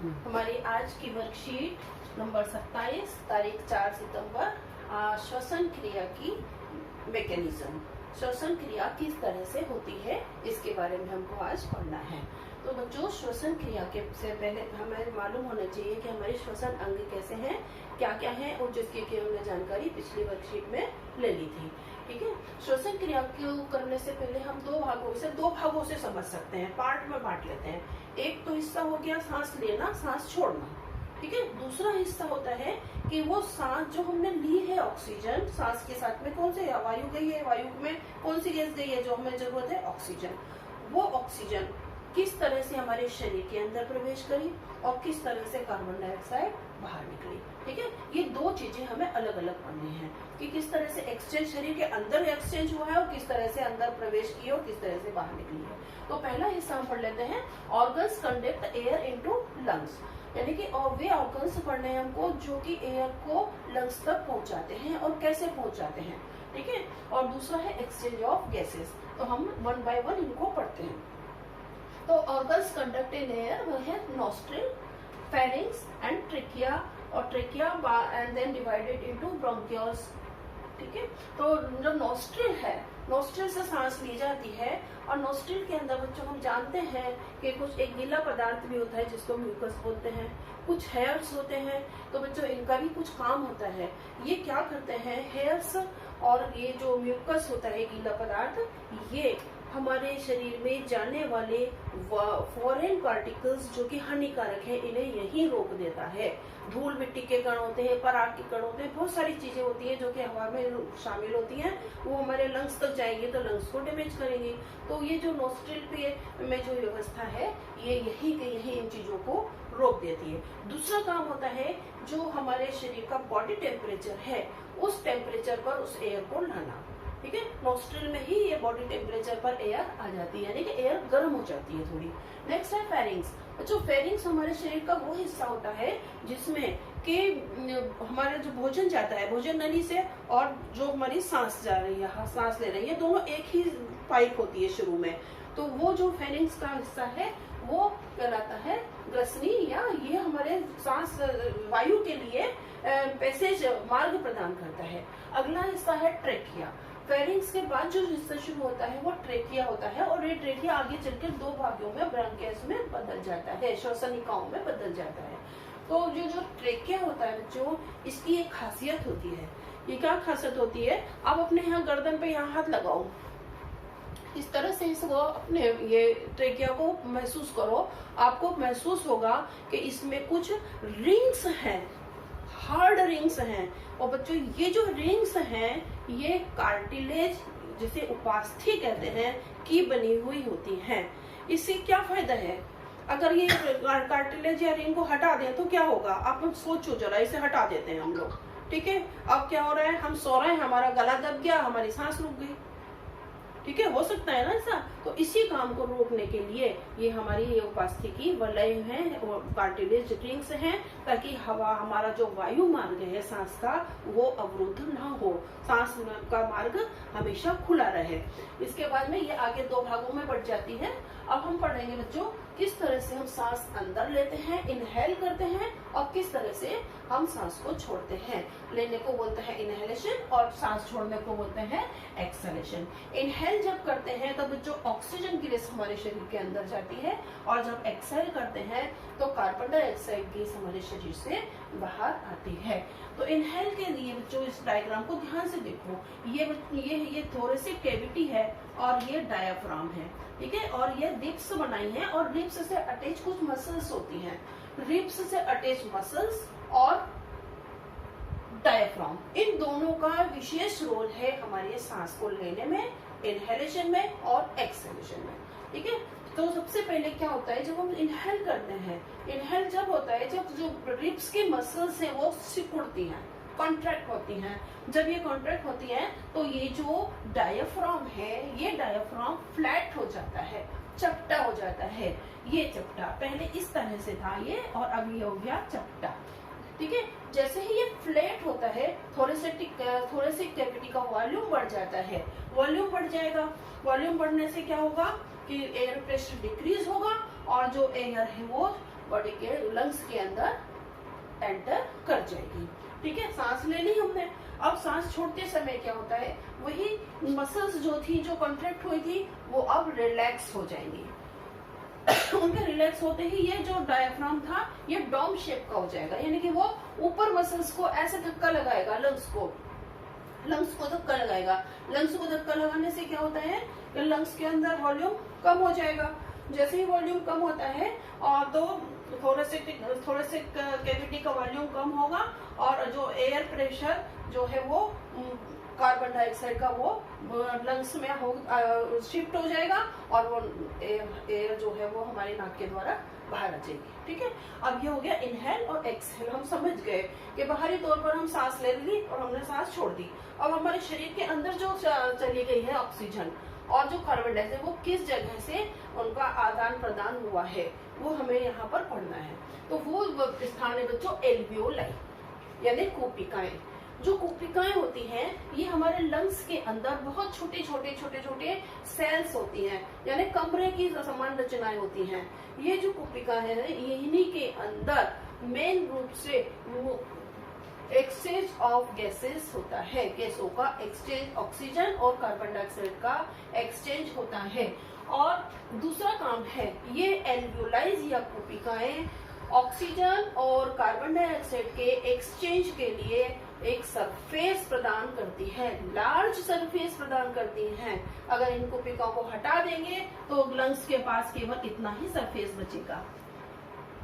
हमारी आज की वर्कशीट नंबर 27 तारीख 4 सितंबर श्वसन क्रिया की मैकेनिज्म, श्वसन क्रिया किस तरह से होती है इसके बारे में हमको आज पढ़ना है। तो बच्चों, श्वसन क्रिया के से पहले हमें मालूम होना चाहिए कि हमारे श्वसन अंग कैसे हैं, क्या क्या हैं, और जिसकी की हमने जानकारी पिछली वर्कशीट में ले ली थी। ठीक है, श्वसन क्रिया को करने से पहले हम दो भागों से समझ सकते हैं, पार्ट में बांट लेते हैं। एक तो हिस्सा हो गया सांस लेना, सांस छोड़ना। ठीक है, दूसरा हिस्सा होता है कि वो सांस जो हमने ली है, ऑक्सीजन, सांस के साथ में कौन से वायु गई है, वायु में कौन सी गैस गई है जो हमें जरूरत है, ऑक्सीजन। वो ऑक्सीजन किस तरह से हमारे शरीर के अंदर प्रवेश करी और किस तरह से कार्बन डाइऑक्साइड बाहर निकली। ठीक है, ये दो चीजें हमें अलग अलग पढ़नी है कि किस तरह से एक्सचेंज शरीर के अंदर एक्सचेंज हुआ है और किस तरह से अंदर प्रवेश की और किस तरह से बाहर निकली है। तो पहला हिस्सा हम पढ़ लेते हैं, organs conduct air into lungs, यानी कि वे ऑर्गन्स पढ़ने हैं हमको जो कि एयर को लंग्स तक पहुंचाते हैं और कैसे पहुंचाते हैं। ठीक है, और दूसरा है एक्सचेंज ऑफ गैसेस। तो हम वन बाय वन इनको पढ़ते हैं। तो ऑर्गन्स कंडक्ट इन एयर वह है नोस्ट्रिल, फेरिंक्स एंड ट्रेकिया, और trachea and then divided into bronchials. ठीक है, तो जो नोस्ट्रिल है, नोस्ट्रिल से सांस ली जाती है, और नोस्ट्रिल के अंदर बच्चों हम जानते हैं कि कुछ एक गीला पदार्थ भी होता है जिसको म्यूकस बोलते हैं, कुछ हेयर्स होते हैं। तो बच्चों इनका भी कुछ काम होता है। ये क्या करते हैं, हेयर्स और ये जो म्यूकस होता है गीला पदार्थ, ये हमारे शरीर में जाने वाले फॉरेन पार्टिकल्स जो कि हानिकारक है, इन्हें यही रोक देता है। धूल मिट्टी के कण होते हैं, पराग के कण होते हैं, बहुत सारी चीजें होती हैं जो कि हवा में शामिल होती हैं, वो हमारे लंग्स तक जाएंगे तो लंग्स को डैमेज करेंगे। तो ये जो नोस्ट्रिल पे में जो व्यवस्था है, ये यही के यही इन चीजों को रोक देती है। दूसरा काम होता है जो हमारे शरीर का बॉडी टेम्परेचर है, उस टेम्परेचर पर उस एयर को लाना। ठीक है, नोस्ट्रिल में ही ये बॉडी टेम्परेचर पर एयर आ जाती है, यानी कि एयर गर्म हो जाती है थोड़ी। नेक्स्ट है फेरिंग्स। जो फेरिंग्स हमारे शरीर का वो हिस्सा होता है जिसमें कि हमारा जो भोजन जाता है, भोजन नली से, और जो हमारी सांस जा रही है, सांस ले रही है, दोनों एक ही पाइप होती है शुरू में। तो वो जो फेरिंग्स का हिस्सा है वो कहलाता है ग्रसनी, या ये हमारे सांस वायु के लिए पैसेज मार्ग प्रदान करता है। अगला हिस्सा है ट्रेकिया। फेरिंग्स के बाद जो हिस्सा शुरू होता है वो ट्रेकिया होता है, और ये ट्रेकिया आगे चलकर दो भागों में, ब्रांकियस में बदल जाता है, श्वसनिकाओं में बदल जाता है। तो जो ट्रेकिया होता है बच्चों, इसकी एक खासियत होती है। ये क्या खासियत होती है, आप अपने यहाँ गर्दन पे यहाँ हाथ लगाओ, इस तरह से इसको अपने ये ट्रेकिया को महसूस करो, आपको महसूस होगा कि इसमें कुछ रिंग्स हैं, हार्ड रिंग्स हैं। और बच्चों ये जो रिंग्स हैं ये कार्टिलेज, जिसे उपास्थि कहते हैं, की बनी हुई होती हैं। इससे क्या फायदा है, अगर ये कार्टिलेज या रिंग को हटा दें तो क्या होगा, आप सोचो जरा, इसे हटा देते हैं हम लोग। ठीक है, अब क्या हो रहा है, हम सो रहे हैं, हमारा गला दब गया, हमारी सांस रुक गई। ठीक है, हो सकता है ना ऐसा। तो इसी काम को रोकने के लिए ये हमारी ये उपास्थि की वलय है और कार्टिलेज रिंग्स हैं, ताकि हवा, हमारा जो वायु मार्ग है सांस का, वो अवरुद्ध ना हो, सांस का मार्ग हमेशा खुला रहे। इसके बाद में ये आगे दो भागों में बढ़ जाती है। अब हम पढ़ेंगे बच्चों किस तरह से हम सांस अंदर लेते हैं, इनहेल करते हैं, और किस तरह से हम सांस को छोड़ते हैं। लेने को बोलते हैं इनहेलेशन और सांस छोड़ने को बोलते हैं एक्सहेलेशन। इनहेल जब करते हैं तब जो ऑक्सीजन की गैस हमारे शरीर के अंदर जाती है, और जब एक्सहेल करते हैं तो कार्बन डाइऑक्साइड गैस हमारे शरीर से बाहर आती है। तो इनहेल के लिए बच्चों इस डायग्राम को ध्यान से देखो, ये थोरेसिक कैविटी है और ये डायाफ्राम है। ठीक है, और ये रिब्स बनाई है, और रिब्स से अटैच कुछ मसल्स होती हैं, रिब्स से अटैच मसल्स और डायफ्राम, इन दोनों का विशेष रोल है हमारे सांस को लेने में, इनहेलेशन में और एक्सहेलेशन में। ठीक है, तो सबसे पहले क्या होता है, जब हम इनहेल करते हैं, इनहेल जब होता है जब जो रिब्स के मसल्स हैं वो सिकुड़ती हैं, कॉन्ट्रैक्ट होती हैं। जब ये कॉन्ट्रैक्ट होती हैं तो ये जो डायफ्राम है, ये डायफ्राम फ्लैट हो जाता है, चपटा हो जाता है। ये चपटा पहले इस तरह से था ये, और अब ये हो गया चपटा। ठीक है, जैसे ही ये फ्लैट होता है, थोरेसिक कैविटी का वॉल्यूम बढ़ जाता है, वॉल्यूम बढ़ जाएगा। वॉल्यूम बढ़ने से क्या होगा कि एयर प्रेशर डिक्रीज होगा, और जो एयर है वो बॉडी के लंग्स के अंदर एंटर कर जाएगी। ठीक है, सांस ले ली हमने। अब सांस छोड़ते समय क्या होता है, वही मसल्स जो थी, जो कॉन्ट्रैक्ट हुई थी, वो अब रिलैक्स हो जाएंगी। उनके रिलैक्स होते ही ये जो डायफ्राम था ये डोम शेप का हो जाएगा, यानी कि वो ऊपर मसल्स को ऐसे धक्का लगाएगा, लंग्स को धक्का लगाएगा। लंग्स को धक्का लगाने से क्या होता है कि लंग्स के अंदर वॉल्यूम कम हो जाएगा। जैसे ही वॉल्यूम कम होता है और तो थोरेसिक कैविटी का वॉल्यूम कम होगा और जो एयर प्रेशर जो है वो कार्बन डाइऑक्साइड का वो लंग्स में शिफ्ट हो जाएगा और वो एयर जो है वो हमारे नाक के द्वारा बाहर आ जाएगी। ठीक है, अब ये हो गया इनहेल और एक्सहेल। हम समझ गए कि बाहरी तौर पर हम सांस ले ली और हमने सांस छोड़ दी। अब हमारे शरीर के अंदर जो चली गई है ऑक्सीजन और जो कार्बन डाइऑक्साइड, वो किस जगह से उनका आदान प्रदान हुआ है वो हमें यहाँ पर पढ़ना है। तो वो स्थान है बच्चों एल्वियोलाई, यानी कूपिकाएं। जो कूपिकाएं होती हैं ये हमारे लंग्स के अंदर बहुत छोटे छोटे सेल्स होती हैं, यानी कमरे की समान रचनाएं होती हैं। ये जो कूपिका है इन्हीं के अंदर मेन रूप से एक्सचेंज ऑफ गैसेस होता है, गैसों का एक्सचेंज, ऑक्सीजन और कार्बन डाइऑक्साइड का एक्सचेंज होता है। और दूसरा काम है ये एल्वियोलाइज या कूपिकाएं ऑक्सीजन और कार्बन डाइऑक्साइड के एक्सचेंज के लिए एक सरफेस प्रदान करती है, लार्ज सरफेस प्रदान करती हैं। अगर इन कूपिकाओं को हटा देंगे तो लंग्स के पास केवल इतना ही सरफेस बचेगा।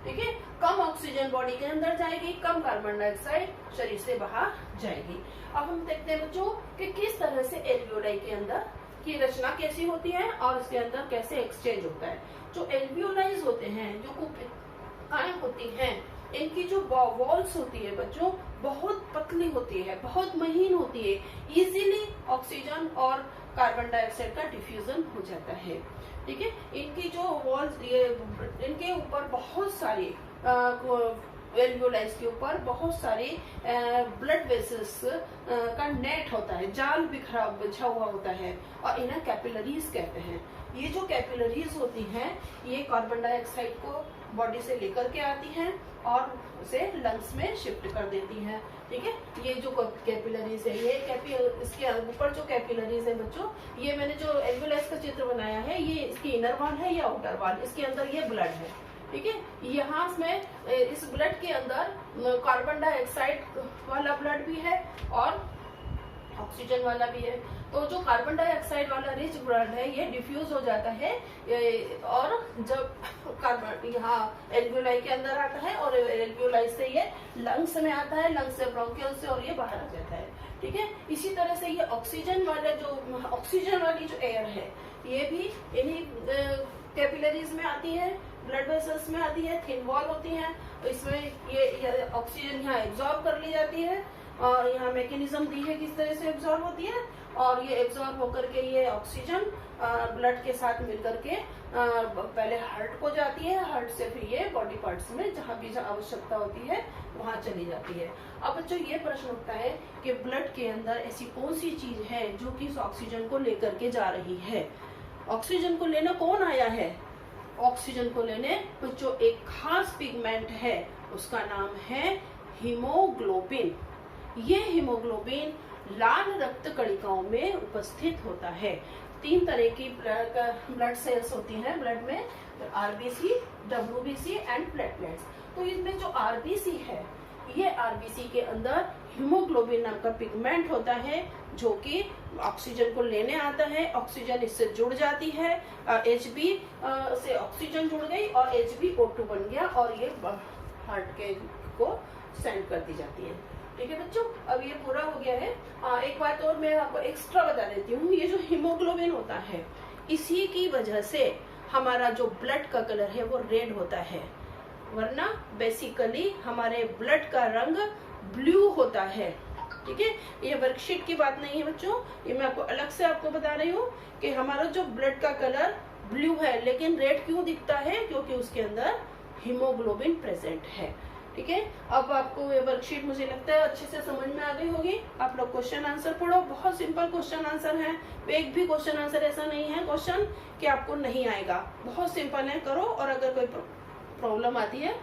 ठीक है, कम ऑक्सीजन बॉडी के अंदर जाएगी, कम कार्बन डाइऑक्साइड शरीर से बाहर जाएगी। अब हम देखते हैं बच्चों कि किस तरह से एल्वियोलाई के अंदर की रचना कैसी होती है और इसके अंदर कैसे एक्सचेंज होता है। जो एल्वियोलाइज होते हैं, जो कूपिकाएं होती हैं, इनकी जो वॉल्स होती है बच्चों बहुत पतली होती है, बहुत महीन होती है, इजीली ऑक्सीजन और कार्बन डाइऑक्साइड का डिफ्यूजन हो जाता है। ठीक है, इनकी जो वॉल्स, इनके ऊपर बहुत सारी एल्वियोलाइज के ऊपर बहुत सारे ब्लड वेसल्स का नेट होता है, जाल बिछा हुआ होता है और इन्हें कैपिलरीज कहते हैं। ये जो कैपिलरीज होती हैं ये कार्बन डाइऑक्साइड को बॉडी से लेकर के आती हैं और उसे लंग्स में शिफ्ट कर देती हैं। ठीक है, ये जो कैपिलरीज है, ये इसके ऊपर जो कैपिलरीज है बच्चों, ये मैंने जो एल्वियोलाइज का चित्र बनाया है ये इसकी इनर वॉल है या आउटर वॉल, इसके अंदर ये ब्लड है। ठीक है, यहाँ में इस ब्लड के अंदर कार्बन डाइऑक्साइड वाला ब्लड भी है और ऑक्सीजन वाला भी है। तो जो कार्बन डाइऑक्साइड वाला रिच ब्लड है ये डिफ्यूज हो जाता है और जब कार्बन यहाँ एल्वियोलाई के अंदर आता है और एल्वियोलाई से ये लंग्स में आता है, लंग्स से ब्रोंकियल से, और ये बाहर आ जाता है। ठीक है, इसी तरह से ये ऑक्सीजन वाली जो एयर है ये भी इन्हीं कैपिलरीज में आती है, ब्लड वेसल्स में आती है, थिन वॉल होती है। इसमें ये ऑक्सीजन यहाँ एब्जॉर्ब कर ली जाती है और यहाँ मैकेनिज्म दी है किस तरह से एब्जॉर्ब होती है, और ये एब्जॉर्ब होकर के ये ऑक्सीजन ब्लड के साथ मिलकर के पहले हार्ट को जाती है, हार्ट से फिर ये बॉडी पार्ट्स में जहाँ भी आवश्यकता होती है वहाँ चली जाती है। अब बच्चों ये प्रश्न उठता है कि ब्लड के अंदर ऐसी कौन सी चीज है जो कि इस ऑक्सीजन को लेकर के जा रही है। ऑक्सीजन को लेना कौन आया है? ऑक्सीजन को लेने बच्चों एक खास पिगमेंट है, उसका नाम है हीमोग्लोबिन। ये हीमोग्लोबिन लाल रक्त कणिकाओं में उपस्थित होता है। 3 तरह की ब्लड सेल्स होती हैं ब्लड में, आरबीसी, डब्ल्यूबीसी एंड प्लेटलेट्स। तो इसमें जो आरबीसी है, ये आरबीसी के अंदर हीमोग्लोबिन नाम का पिगमेंट होता है जो कि ऑक्सीजन को लेने आता है, ऑक्सीजन इससे जुड़ जाती है, Hb से ऑक्सीजन जुड़ गई और HbO2 बन गया और ये हार्ट के को सेंड कर दी जाती है। ठीक है बच्चों, अब ये पूरा हो गया है। एक बात और मैं आपको एक्स्ट्रा बता देती हूँ, ये जो हीमोग्लोबिन होता है इसी की वजह से हमारा जो ब्लड का कलर है वो रेड होता है, वरना बेसिकली हमारे ब्लड का रंग ब्लू होता है। ठीक है, ये वर्कशीट की बात नहीं है बच्चों, ये मैं आपको बता रही हूँ कि हमारा जो ब्लड का कलर ब्लू है लेकिन रेड क्यों दिखता है, क्योंकि उसके अंदर हीमोग्लोबिन प्रेजेंट है। ठीक है, अब आपको ये वर्कशीट मुझे लगता है अच्छे से समझ में आ गई होगी। आप लोग क्वेश्चन आंसर पढ़ो, बहुत सिंपल क्वेश्चन आंसर है, एक भी क्वेश्चन आंसर ऐसा नहीं है क्वेश्चन कि आपको नहीं आएगा, बहुत सिंपल है, करो। और अगर कोई प्रॉब्लम आती है